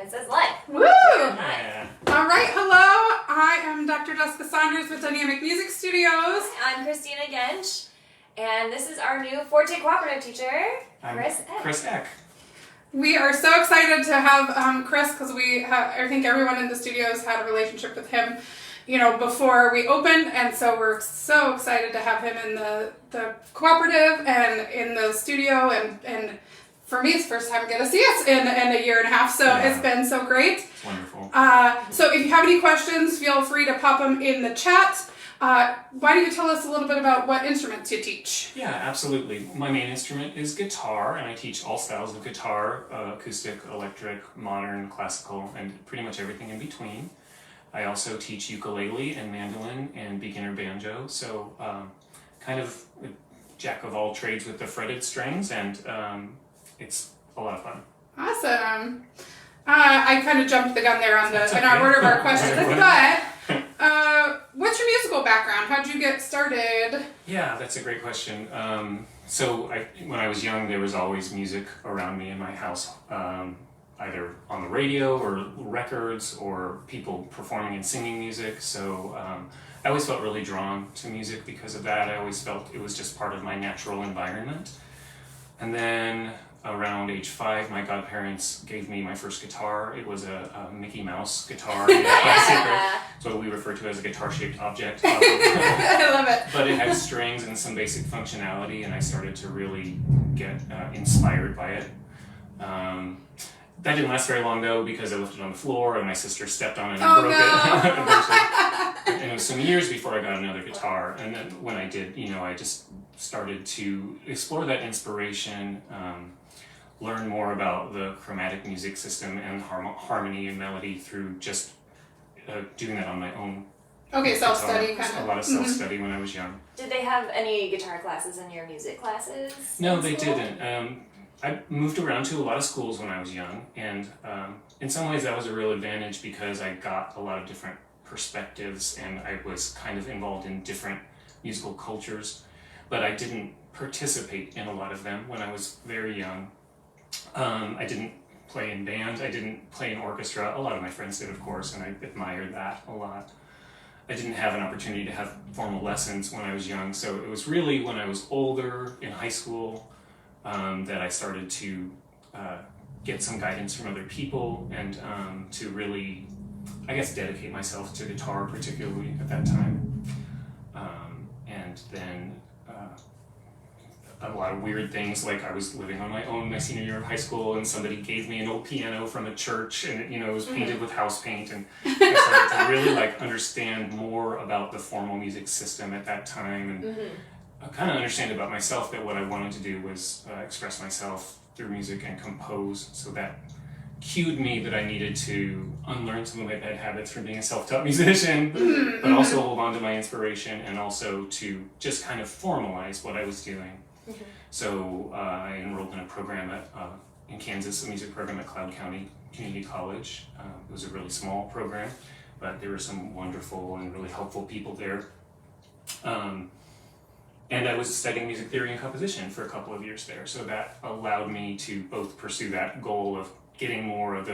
It says live. Woo! Yeah. All right, hello. I am Dr. Jessica Saunders with Dynamic Music Studios. I'm Christina Gensch, and this is our new Forte Cooperative teacher, Chris Eck. Chris Eck. We are so excited to have Chris because I think everyone in the studios had a relationship with him, before we opened, and so we're so excited to have him in the cooperative and in the studio, and for me, it's the first time I get to see us in a year and a half, so Yeah. It's been so great. It's wonderful. So if you have any questions, feel free to pop them in the chat. Why don't you tell us a little bit about what instruments you teach? Yeah, absolutely. My main instrument is guitar, and I teach all styles of guitar, acoustic, electric, modern, classical, and pretty much everything in between. I also teach ukulele and mandolin and beginner banjo, so kind of a jack of all trades with the fretted strings, and it's a lot of fun. Awesome. I kind of jumped the gun there on in our order of our questions, but what's your musical background? How'd you get started? Yeah, that's a great question. When I was young, there was always music around me in my house, either on the radio or records or people performing and singing music. So I always felt really drawn to music because of that. I always felt it was just part of my natural environment. And then around age 5, my godparents gave me my first guitar. It was a Mickey Mouse guitar, it's what we refer to as a guitar-shaped object. I love it. But it had strings and some basic functionality, and I started to really get inspired by it. That didn't last very long, though, because I left it on the floor, and my sister stepped on it and broke it eventually. And it was some years before I got another guitar, and then when I did, I just started to explore that inspiration, learn more about the chromatic music system and harmony and melody through just doing that on my own. Okay, self-study kind of. A lot of self-study when I was young. Did they have any guitar classes in your music classes? No, they didn't. I moved around to a lot of schools when I was young, and in some ways that was a real advantage because I got a lot of different perspectives and I was kind of involved in different musical cultures, but I didn't participate in a lot of them when I was very young. I didn't play in band, I didn't play in orchestra. A lot of my friends did, of course, and I admired that a lot. I didn't have an opportunity to have formal lessons when I was young, so it was really when I was older, in high school, that I started to get some guidance from other people and to really, dedicate myself to guitar, particularly at that time. And then a lot of weird things, like I was living on my own my senior year of high school, and somebody gave me an old piano from a church, and it was painted with house paint, and I started to really understand more about the formal music system at that time, and I kind of understand about myself that what I wanted to do was express myself through music and compose, so that cued me that I needed to unlearn some of my bad habits from being a self-taught musician, but also hold on to my inspiration and also to just kind of formalize what I was doing. So I enrolled in a program in Kansas, a music program at Cloud County Community College. It was a really small program, but there were some wonderful and really helpful people there. And I was studying music theory and composition for a couple of years there, so that allowed me to both pursue that goal of getting more of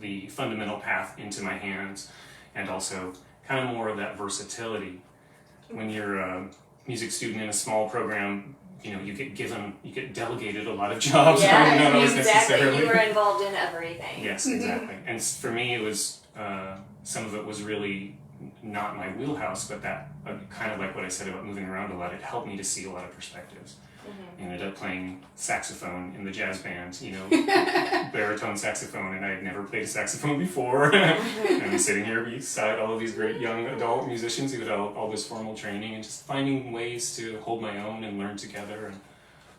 the fundamental path into my hands, and also kind of more of that versatility. When you're a music student in a small program, you get delegated a lot of jobs. Yeah, not always exactly. necessarily. You were involved in everything. Yes, exactly. And for me, it was some of it was really not my wheelhouse, but that kind of like what I said about moving around a lot, it helped me to see a lot of perspectives. I ended up playing saxophone in the jazz band, baritone saxophone, and I had never played a saxophone before. And I'm sitting here beside all of these great young adult musicians who had all this formal training, and just finding ways to hold my own and learn together.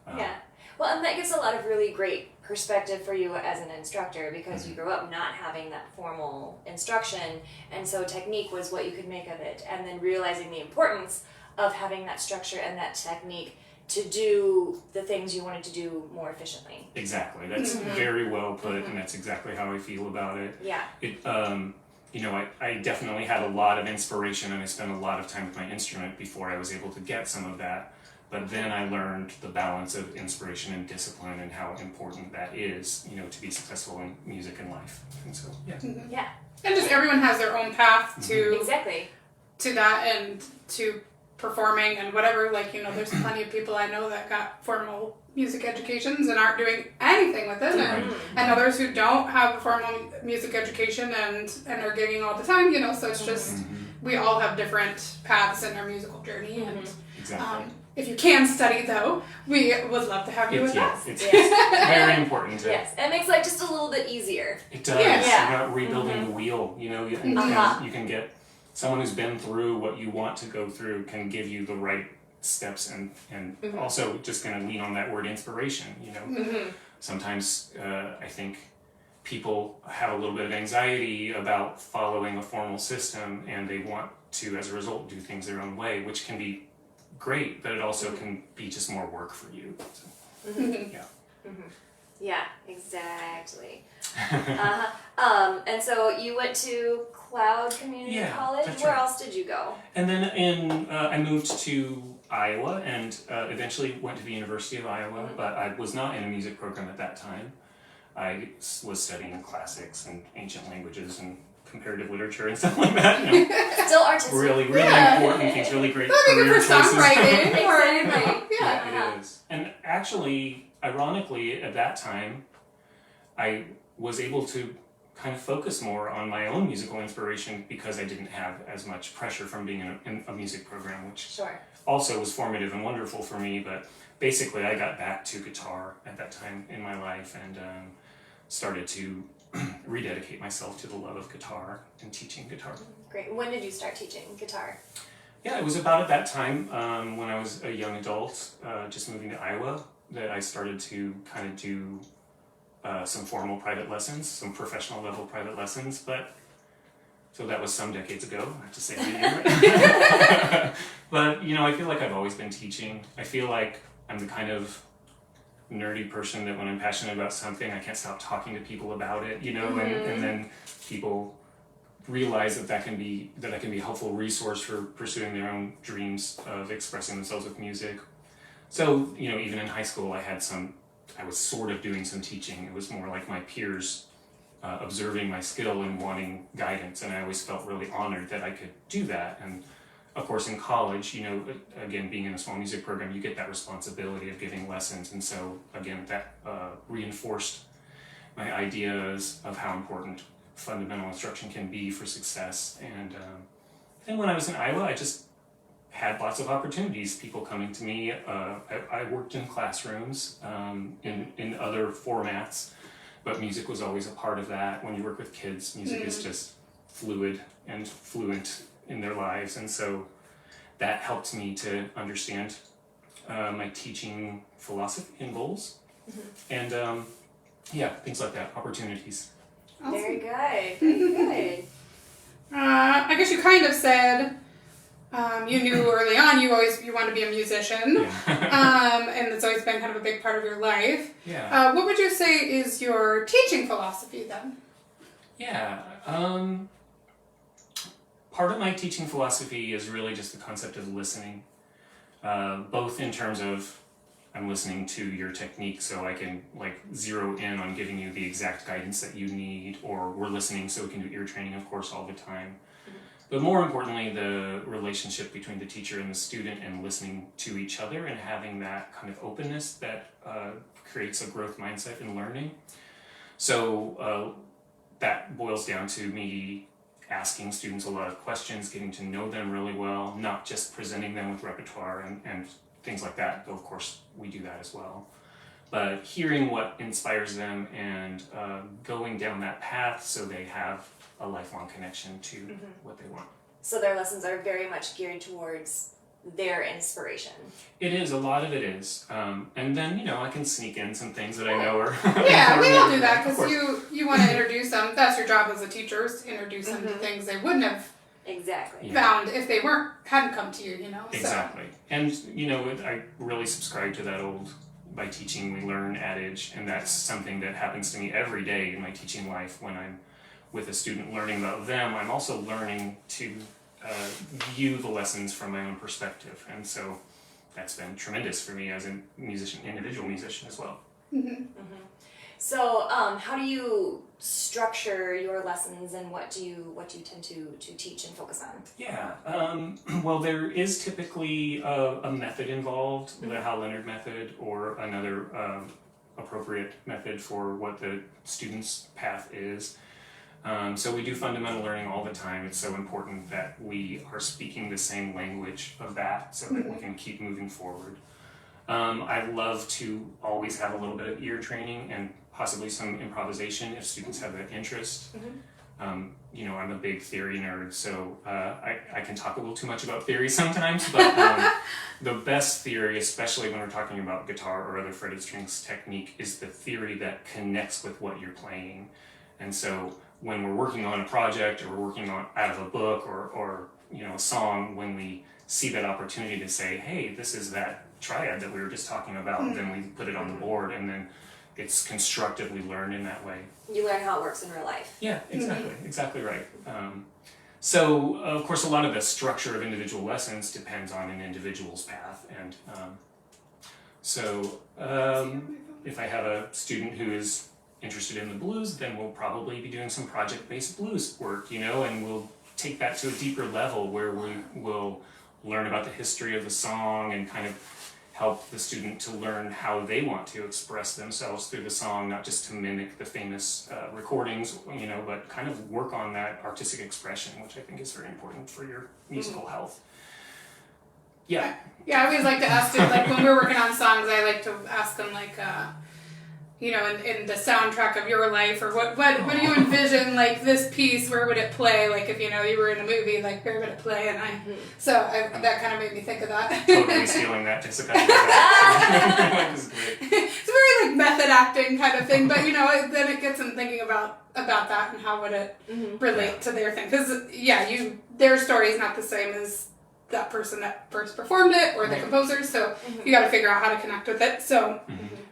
And, Yeah. Well, and that gives a lot of really great perspective for you as an instructor, because you grew up not having that formal instruction, and so technique was what you could make of it, and then realizing the importance of having that structure and that technique to do the things you wanted to do more efficiently. Exactly. That's very well put, and that's exactly how I feel about it. Yeah. I definitely had a lot of inspiration, and I spent a lot of time with my instrument before I was able to get some of that But then I learned the balance of inspiration and discipline and how important that is, to be successful in music and life. And so, yeah. Yeah. And just everyone has their own path to Exactly. to that and to performing and whatever. There's plenty of people I know that got formal music educations and aren't doing anything with it, and others who don't have a formal music education and are gigging all the time. So it's just we all have different paths in our musical journey, and Exactly. If you can study, though, we would love to have you with us. It's very important. Yes, it makes life just a little bit easier. It does. Yeah. You're not rebuilding the wheel. You can get someone who's been through what you want to go through can give you the right steps and also just going to lean on that word inspiration. Sometimes I think people have a little bit of anxiety about following a formal system, and they want to, as a result, do things their own way, which can be great, but it also can be just more work for you. So, Yeah, exactly. And so you went to Cloud Community College. That's Where right. else did you go? And then I moved to Iowa and eventually went to the University of Iowa, but I was not in a music program at that time. I was studying classics and ancient languages and comparative literature and stuff like that. Still artistic. Really important things, really great That'd be good career for choices. songwriting, Exactly. Yeah, it is. And actually, ironically, at that time, I was able to kind of focus more on my own musical inspiration because I didn't have as much pressure from being in a music program, which also was formative and wonderful for me. But basically, I got back to guitar at that time in my life and started to rededicate myself to the love of guitar and teaching guitar. Great. When did you start teaching guitar? Yeah, it was about at that time when I was a young adult, just moving to Iowa, that I started to kind of do some formal private lessons, some professional level private lessons. So that was some decades ago, I have to say the year. But, I feel like I've always been teaching. I feel like I'm the kind of nerdy person that when I'm passionate about something, I can't stop talking to people about it, and then people realize that I can be a helpful resource for pursuing their own dreams of expressing themselves with music. So, even in high school, I was sort of doing some teaching. It was more like my peers observing my skill and wanting guidance, and I always felt really honored that I could do that. And of course, in college, again, being in a small music program, you get that responsibility of giving lessons. And so, again, that reinforced my ideas of how important fundamental instruction can be for success. And then when I was in Iowa, I just had lots of opportunities, people coming to me. I worked in classrooms in other formats, but music was always a part of that. When you work with kids, music is just fluid and fluent in their lives, and so that helped me to understand my teaching philosophy and goals, and things like that, opportunities. Awesome. Very good. Very good. I guess you kind of said you knew early on you wanted to be a musician, and it's always been kind of a big part of your life. Yeah. What would you say is your teaching philosophy then? Yeah. Part of my teaching philosophy is really just the concept of listening, both in terms of I'm listening to your technique so I can zero in on giving you the exact guidance that you need, or we're listening so we can do ear training, of course, all the time. But more importantly, the relationship between the teacher and the student and listening to each other and having that kind of openness that creates a growth mindset in learning. So that boils down to me asking students a lot of questions, getting to know them really well, not just presenting them with repertoire and things like that, though of course we do that as well. But hearing what inspires them and going down that path so they have a lifelong connection to what they want. So their lessons are very much geared towards their inspiration. It is, a lot of it is. And then, I can sneak in some things that I know are... Yeah, we all do that because you want to introduce them. That's your job as a teacher, is to introduce them to things they wouldn't have found if they hadn't come to you, Exactly. So. And, I really subscribe to that old by teaching we learn adage, and that's something that happens to me every day in my teaching life. When I'm with a student learning about them, I'm also learning to view the lessons from my own perspective. And so that's been tremendous for me as a musician, individual musician as well. So, how do you structure your lessons, and what do you tend to teach and focus on? Yeah, well, there is typically a method involved, the Hal Leonard method, or another appropriate method for what the student's path is. So we do fundamental learning all the time. It's so important that we are speaking the same language of that so that we can keep moving forward. I love to always have a little bit of ear training and possibly some improvisation if students have that interest. You know, I'm a big theory nerd, so I can talk a little too much about theory sometimes, but the best theory, especially when we're talking about guitar or other fretted strings technique, is the theory that connects with what you're playing. And so when we're working on a project or we're working on out of a book or you know, a song, when we see that opportunity to say, hey, this is that triad that we were just talking about, then we put it on the board, and then it's constructively learned in that way. You learn how it works in real life. Yeah, exactly right. So, of course, a lot of the structure of individual lessons depends on an individual's path, and if I have a student who is interested in the blues, then we'll probably be doing some project-based blues work, you know, and we'll take that to a deeper level where we will learn about the history of the song and kind of help the student to learn how they want to express themselves through the song, not just to mimic the famous recordings, you know, but kind of work on that artistic expression, which I think is very important for your musical health. Yeah. Yeah, I always like to ask them, like when we're working on songs, I like to ask them like, you know, in the soundtrack of your life, or what do you envision, like this piece, where would it play? Like if, you know, you were in a movie, like where would it play? And that kind of made me think of that. Totally stealing that, Jessica. That was great. It's very like method acting kind of thing, but you know, then it gets them thinking about that and how would it relate to their thing. Because their story is not the same as that person that first performed it or the composer, so you got to figure out how to connect with it. So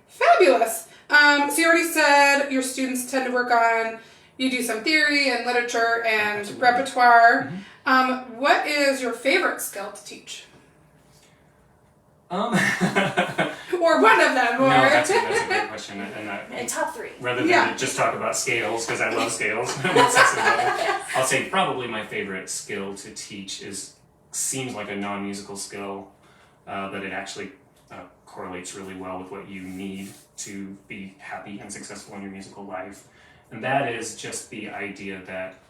fabulous. So you already said your students tend to work on, you do some theory and literature and repertoire. What is your favorite skill to teach? Or one of them. No, that's a great question. And top three. Rather than just talk about scales, because I love scales, I'm obsessed about it. I'll say probably my favorite skill to teach seems like a non-musical skill, but it actually correlates really well with what you need to be happy and successful in your musical life. And that is just the idea that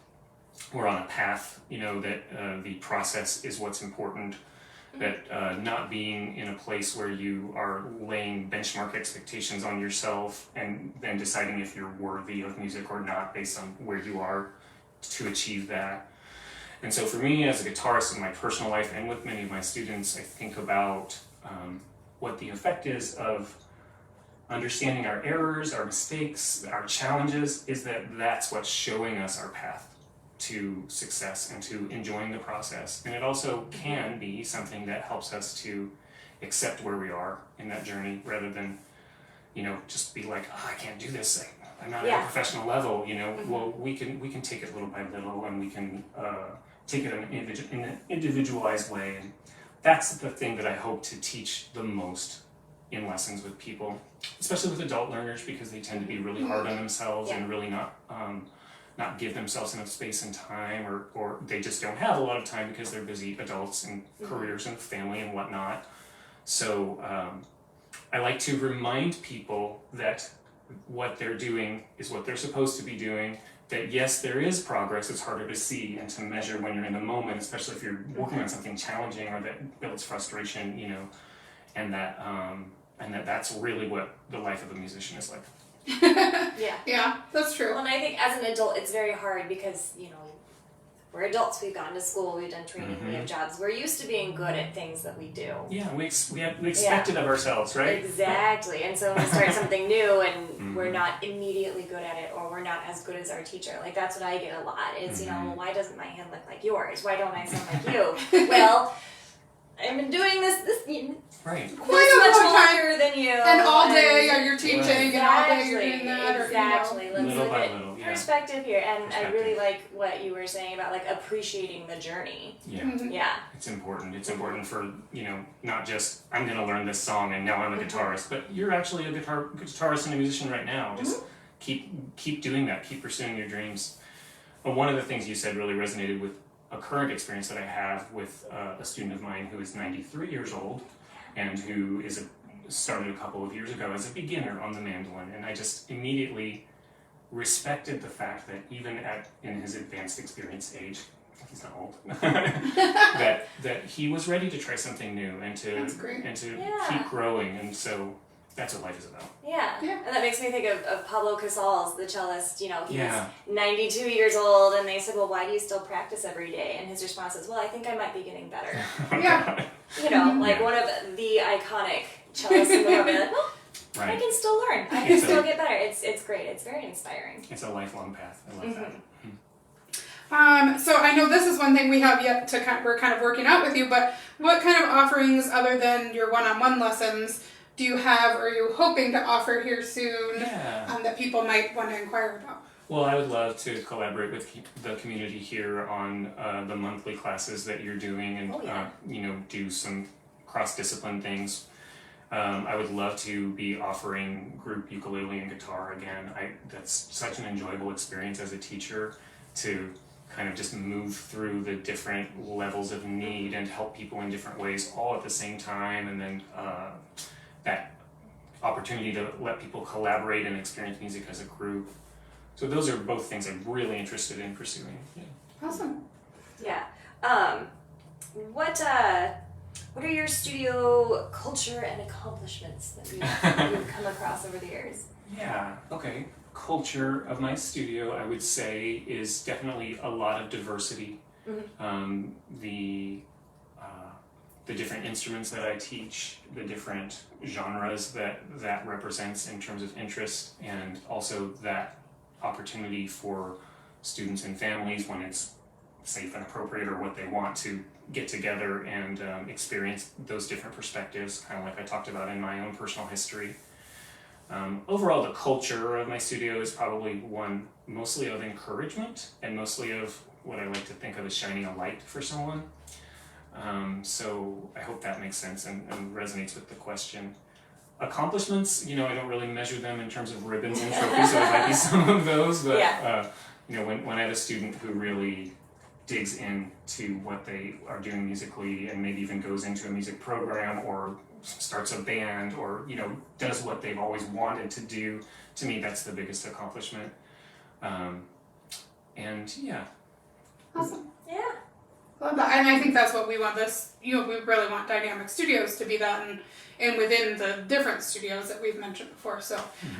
we're on a path, you know, that the process is what's important, that not being in a place where you are laying benchmark expectations on yourself and then deciding if you're worthy of music or not based on where you are to achieve that. And so for me as a guitarist in my personal life and with many of my students, I think about what the effect is of understanding our errors, our mistakes, our challenges, is that's what's showing us our path to success and to enjoying the process. And it also can be something that helps us to accept where we are in that journey rather than, you know, just be like, oh, I can't do this. I'm not at a professional level, you know. Well, we can take it little by little, and we can take it in an individualized way. And that's the thing that I hope to teach the most in lessons with people, especially with adult learners, because they tend to be really hard on themselves and really not give themselves enough space and time, or they just don't have a lot of time because they're busy adults and careers and family and whatnot. So I like to remind people that what they're doing is what they're supposed to be doing, that yes, there is progress. It's harder to see and to measure when you're in the moment, especially if you're working on something challenging or that builds frustration, you know, and that's really what the life of a musician is like. Yeah, that's true. Well, and I think as an adult, it's very hard because, you know, we're adults. We've gone to school. We've done training. We have jobs. We're used to being good at things that we do. Yeah, we expect it of ourselves, right? Exactly. And so when we start something new and we're not immediately good at it, or we're not as good as our teacher, like that's what I get a lot is, you know, well, why doesn't my hand look like yours? Why don't I sound like you? Well, I've been doing this Right. Quite a much long time. longer than you. And all day you're teaching, Right. and all day you're doing that. Exactly. Let's Little look by at little, yeah. perspective here. And I really Perspective. like what you were saying about like appreciating the journey. Yeah. Mhm. Yeah. It's important. It's important for, not just I'm going to learn this song and now I'm a guitarist, but you're actually a guitarist and a musician right now. Just keep doing that. Keep pursuing your dreams. One of the things you said really resonated with a current experience that I have with a student of mine who is 93 years old and who started a couple of years ago as a beginner on the mandolin, and I just immediately respected the fact that even in his advanced experience age, he's not old, that he was ready to try something new and to keep growing, and so that's what life is about. Yeah. And that makes me think of Pablo Casals, the cellist. He's Yeah. 92 years old, and they said, well, why do you still practice every day? And his response is, well, I think I might be getting better. Yeah. Like one of the iconic cellists in the world. Like, well, I Right. can still learn. I can still get better. It's great. It's very inspiring. It's a lifelong path. I love that. So I know this is one thing we have yet to we're kind of working out with you, but what kind of offerings other than your one-on-one lessons do you have, or are you hoping to offer here soon that people might want to inquire about? Well, I would love to collaborate with the community here on the monthly classes that you're doing, and do some cross-discipline things. I would love to be offering group ukulele and guitar again. That's such an enjoyable experience as a teacher to kind of just move through the different levels of need and help people in different ways all at the same time, and then that opportunity to let people collaborate and experience music as a group. So those are both things I'm really interested in pursuing. Yeah. Awesome. Yeah. What are your studio culture and accomplishments that you've come across over the years? Yeah, okay. Culture of my studio, I would say, is definitely a lot of diversity. The different instruments that I teach, the different genres that represents in terms of interest, and also that opportunity for students and families, when it's safe and appropriate or what they want, to get together and experience those different perspectives, kind of like I talked about in my own personal history. Overall, the culture of my studio is probably one mostly of encouragement and mostly of what I like to think of as shining a light for someone. So I hope that makes sense and resonates with the question. Accomplishments, I don't really measure them in terms of ribbons and trophies, so there might be some of those, but when I have a student who really digs into what they are doing musically and maybe even goes into a music program or starts a band or does what they've always wanted to do, to me that's the biggest accomplishment. Awesome. Yeah. Love that. And I think that's what we want we really want Dynamic Studios to be that, and within the different studios that we've mentioned before. So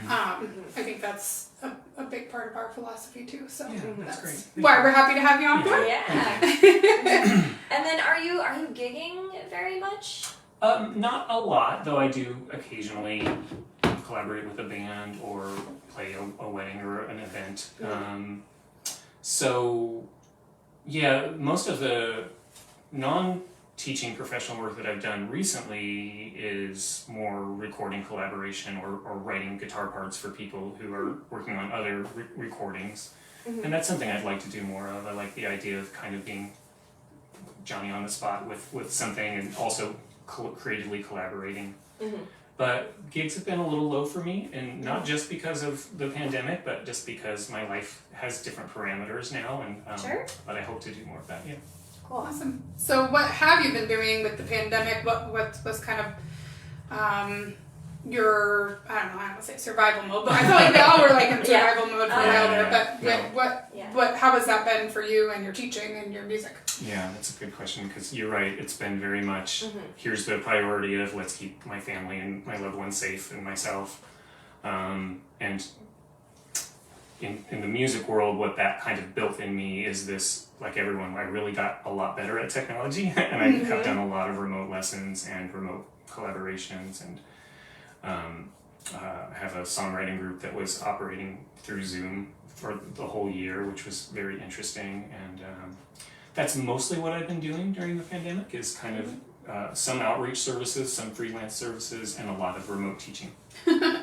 I think that's a big part of our philosophy too. So that's great. Why we're happy to have you on board. Yeah. And then are you gigging very much? Not a lot, though I do occasionally collaborate with a band or play a wedding or an event. Most of the non-teaching professional work that I've done recently is more recording collaboration or writing guitar parts for people who are working on other recordings. And that's something I'd like to do more of. I like the idea of kind of being Johnny on the spot with something and also creatively collaborating. But gigs have been a little low for me, and not just because of the pandemic, but just because my life has different parameters now, and but I hope to do more of that. Yeah. Cool. Awesome. So what have you been doing with the pandemic? What was kind of your, I don't want to say survival mode, but I feel like we all were like in survival mode for a while there, but how has that been for you and your teaching and your music? Yeah, that's a good question, because you're right, it's been very much, here's the priority of let's keep my family and my loved ones safe and myself. And in the music world, what that kind of built in me is this, like everyone, I really got a lot better at technology, and I have done a lot of remote lessons and remote collaborations, and have a songwriting group that was operating through Zoom for the whole year, which was very interesting. And that's mostly what I've been doing during the pandemic, is kind of some outreach services, some freelance services, and a lot of remote teaching.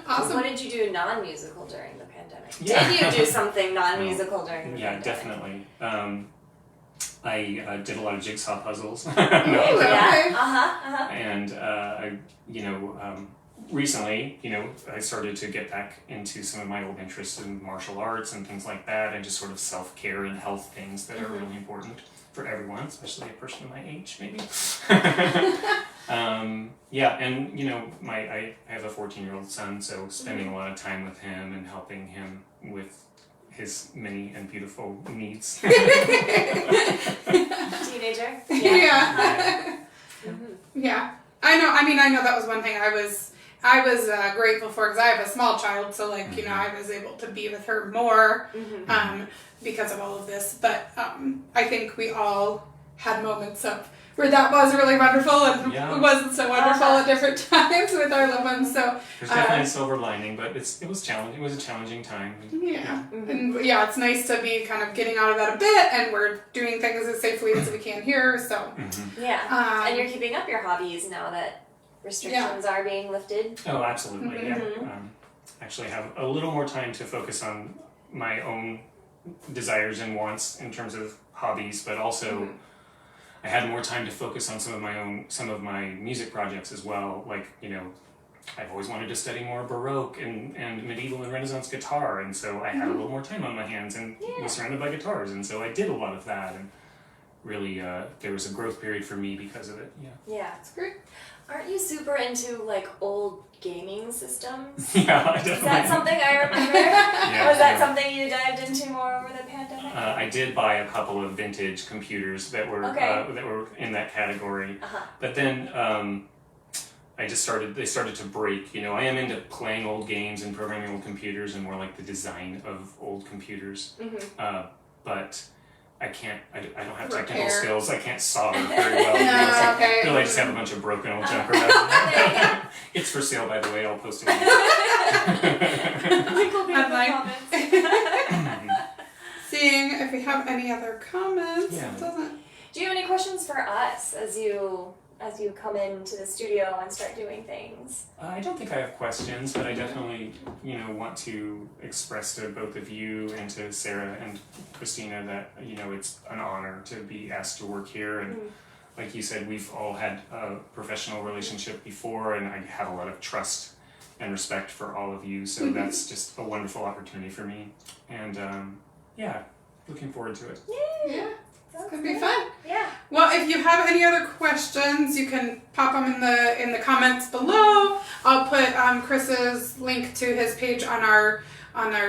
Awesome. What did you do non-musical during the pandemic? Yeah. Did you do something non-musical during the Yeah, pandemic? definitely. I did a lot of jigsaw puzzles. Ooh, Yeah. okay. And recently, I started to get back into some of my old interests in martial arts and things like that, and just sort of self-care and health things that are really important for everyone, especially a person my age, maybe. Yeah, and I have a 14-year-old son, so spending a lot of time with him and helping him with his many and beautiful needs. Teenager? Yeah. Yeah. I know that was one thing I was grateful for, because I have a small child, so I was able to be with her more because of all of this. But I think we all had moments of where that was really wonderful, and it wasn't so wonderful at different times with our loved ones. So there's definitely a silver lining, but it was challenging. It was a challenging time. Yeah. And it's nice to be kind of getting out of that a bit, and we're doing things as safely as we can here. So yeah, and you're keeping up your hobbies now that restrictions are being lifted. Oh, absolutely. Yeah. Actually, have a little more time to focus on my own desires and wants in terms of hobbies, but also. I had more time to focus on some of my music projects as well. I've always wanted to study more Baroque and medieval and Renaissance guitar, and so I had a little more time on my hands and was surrounded by guitars, and so I did a lot of that, and really there was a growth period for me because of it. Yeah, it's great. Aren't you super into old gaming systems? Yeah, I definitely. Is that something I remember? Was that something you dived into more over the pandemic? I did buy a couple of vintage computers that were in that category, but then they started to break. I am into playing old games and programming old computers and more like the design of old computers, but. I don't have technical skills. I can't solder very well. Really, I just have a bunch of broken old junk around. It's for sale, by the way. I'll post it. Link will be in the comments. Seeing if we have any other comments. Yeah. Do you have any questions for us as you come into the studio and start doing things? I don't think I have questions, but I definitely, want to express to both of you and to Sarah and Christina that, it's an honor to be asked to work here. And like you said, we've all had a professional relationship before, and I have a lot of trust and respect for all of you. So that's just a wonderful opportunity for me. And looking forward to it. Yeah. It's gonna be fun. Yeah. Well, if you have any other questions, you can pop them in the comments below. I'll put Chris's link to his page on our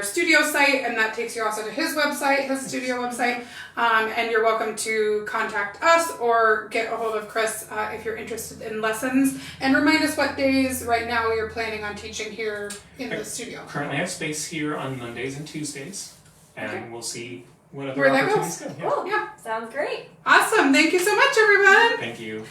studio site, and that takes you also to his website, his studio website. And you're welcome to contact us or get a hold of Chris if you're interested in lessons. And remind us what days right now you're planning on teaching here in the studio. Currently, I have space here on Mondays and Tuesdays, and we'll see. Where that opportunities goes. go. Yeah. Sounds great. Awesome. Thank you so much, everyone. Thank you.